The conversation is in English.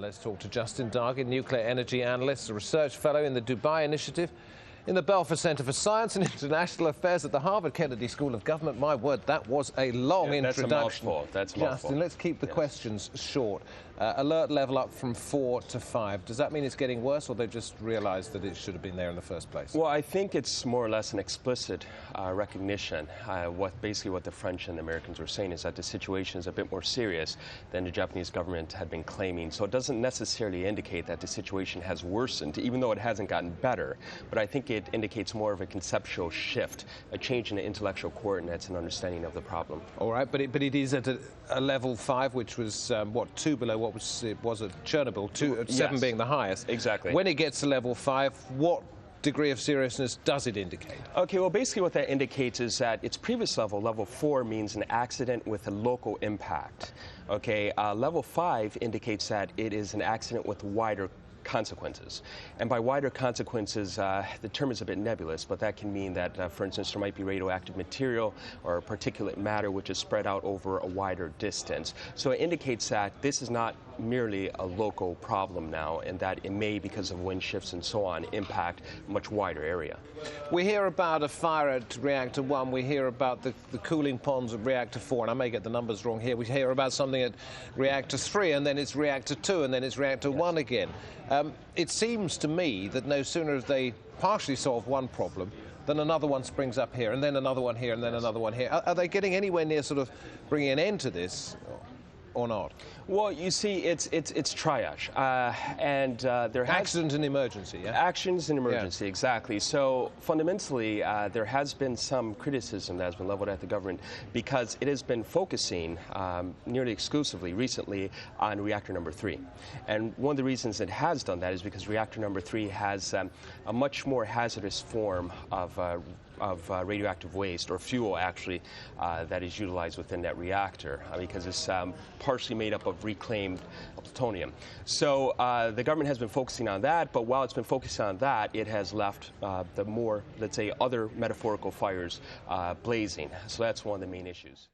Let's talk to Justin Dargin, nuclear energy analyst, a research fellow in the Dubai Initiative in the Belfer Center for Science and International Affairs at the Harvard Kennedy School of Government. My word, that was a long introduction. That's a mouthful. That's a mouthful. Justin, let's keep the questions short. Alert level up from 4 to 5. Does that mean it's getting worse, or they've just realized that it should have been there in the first place? Well, I think it's more or less an explicit recognition. Basically what the French and the Americans were saying is that the situation is a bit more serious than the Japanese government had been claiming. So it doesn't necessarily indicate that the situation has worsened, even though it hasn't gotten better. But I think it indicates more of a conceptual shift, a change in the intellectual coordinates and understanding of the problem. All right, but it is at a level 5, which was, 2 below what it was at Chernobyl, 7 yes, being the highest. Exactly. When it gets to level 5, what degree of seriousness does it indicate? Okay, well, basically what that indicates is that its previous level, level 4, means an accident with a local impact. Okay, level 5 indicates that it is an accident with wider consequences. And by wider consequences, the term is a bit nebulous, but that can mean that, for instance, there might be radioactive material or particulate matter which is spread out over a wider distance. So it indicates that this is not merely a local problem now, and that it may, because of wind shifts and so on, impact a much wider area. We hear about a fire at reactor 1, we hear about the cooling ponds at reactor 4, and I may get the numbers wrong here. We hear about something at reactor 3, and then it's reactor 2, and then it's reactor 1 again. It seems to me that no sooner have they partially solved one problem than another one springs up here, and then another one here, and then another one here. Are they getting anywhere near sort of bringing an end to this, or not? Well, you see, it's triage, and there has accident and emergency. Yeah, actions and emergency, yeah. Exactly. So fundamentally, there has been some criticism that has been leveled at the government because it has been focusing nearly exclusively recently on reactor number 3, and one of the reasons it has done that is because reactor number 3 has a much more hazardous form of radioactive waste, or fuel actually, that is utilized within that reactor because it's partially made up of reclaimed plutonium. So the government has been focusing on that, but while it's been focusing on that, it has left the more, let's say, other metaphorical fires blazing. So that's one of the main issues.